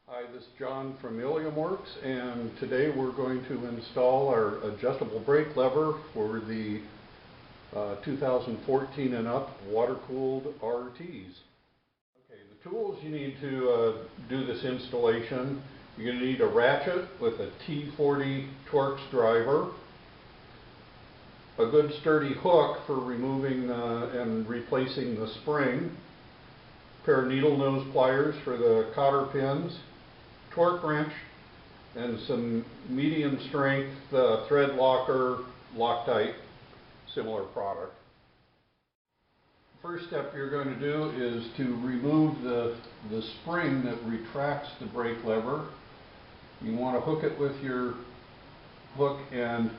Hi, this is John from Ilium Works, and today we're going to install our adjustable brake lever for the 2014 and up water-cooled RTs. Okay, the tools you need to do this installation: you're going to need a ratchet with a T40 Torx driver, a good sturdy hook for removing and replacing the spring, a pair of needle nose pliers for the cotter pins, torque wrench, and some medium strength thread locker, Loctite, similar product. First step you're going to do is to remove the spring that retracts the brake lever. You want to hook it with your hook and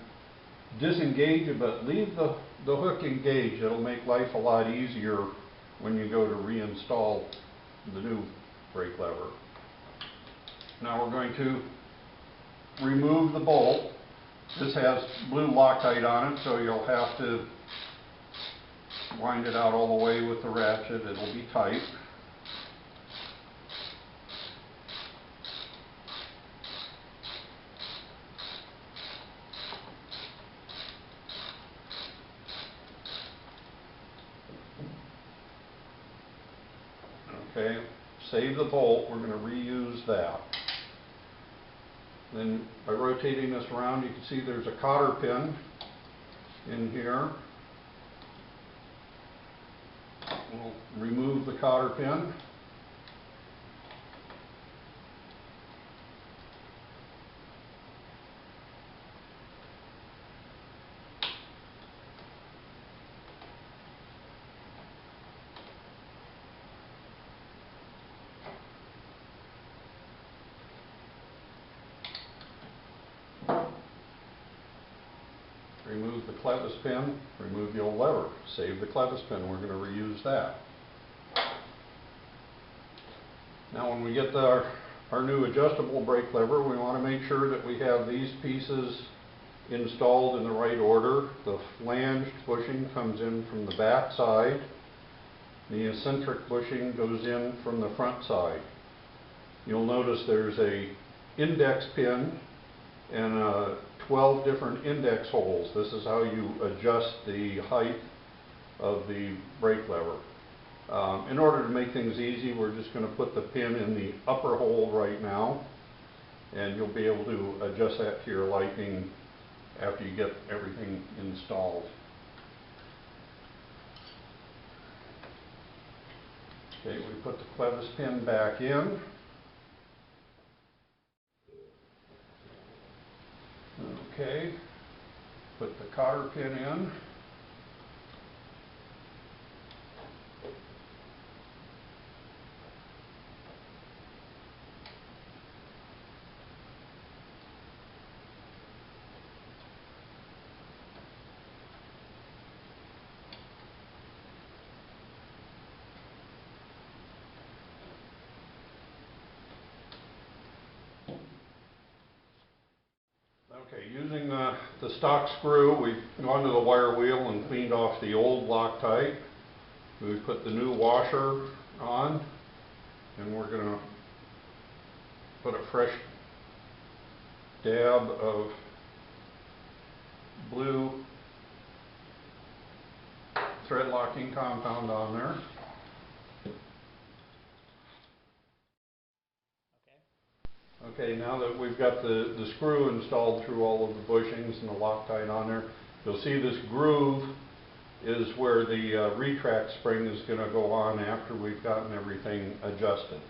disengage it, but leave the hook engaged. It'll make life a lot easier when you go to reinstall the new brake lever. Now we're going to remove the bolt. This has blue Loctite on it, so you'll have to wind it out all the way with the ratchet. It'll be tight. Okay, save the bolt. We're going to reuse that. Then by rotating this around, you can see there's a cotter pin in here. We'll remove the cotter pin. Remove the clevis pin, remove the old lever, save the clevis pin. We're going to reuse that. Now when we get our new adjustable brake lever, we want to make sure that we have these pieces installed in the right order. The flanged bushing comes in from the back side. The eccentric bushing goes in from the front side. You'll notice there's a index pin and 12 different index holes. This is how you adjust the height of the brake lever. In order to make things easy, we're just going to put the pin in the upper hole right now, and you'll be able to adjust that to your liking after you get everything installed. Okay, we put the clevis pin back in. Okay, put the cotter pin in. Okay, using the stock screw, we've gone to the wire wheel and cleaned off the old Loctite. We put the new washer on, and we're going to put a fresh dab of blue thread locking compound on there. Okay, now that we've got the screw installed through all of the bushings and the Loctite on there, you'll see this groove is where the retract spring is going to go on after we've gotten everything adjusted.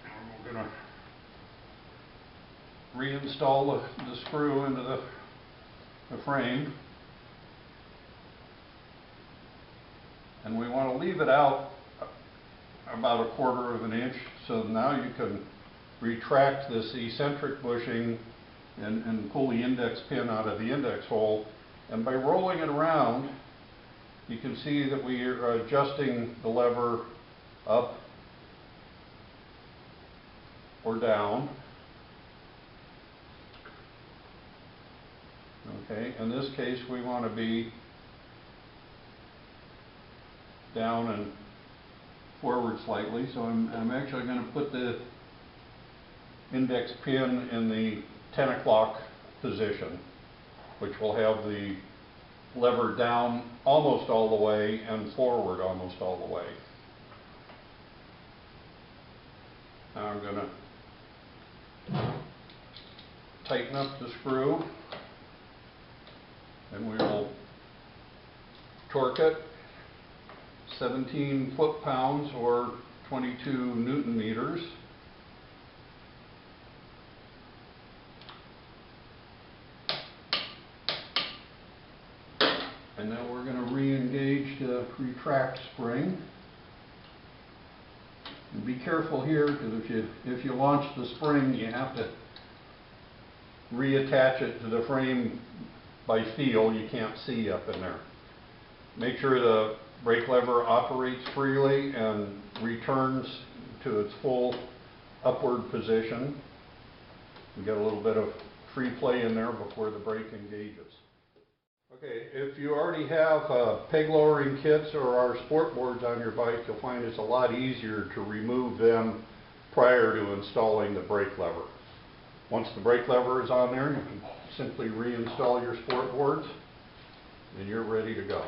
And we're going to reinstall the screw into the frame. And we want to leave it out about 1/4 of an inch, so now you can retract this eccentric bushing and pull the index pin out of the index hole. And by rolling it around, you can see that we are adjusting the lever up or down. Okay, in this case we want to be down and forward slightly, so I'm actually going to put the index pin in the 10 o'clock position, which will have the lever down almost all the way and forward almost all the way. Now I'm going to tighten up the screw, and we will torque it 17 foot-pounds or 22 Newton meters. And then we're going to re-engage the retract spring. And be careful here, because if you launch the spring, you have to reattach it to the frame by feel. You can't see up in there. Make sure the brake lever operates freely and returns to its full upward position. We got a little bit of free play in there before the brake engages. Okay, if you already have peg lowering kits or our sport boards on your bike, you'll find it's a lot easier to remove them prior to installing the brake lever. Once the brake lever is on there, you can simply reinstall your sport boards and you're ready to go.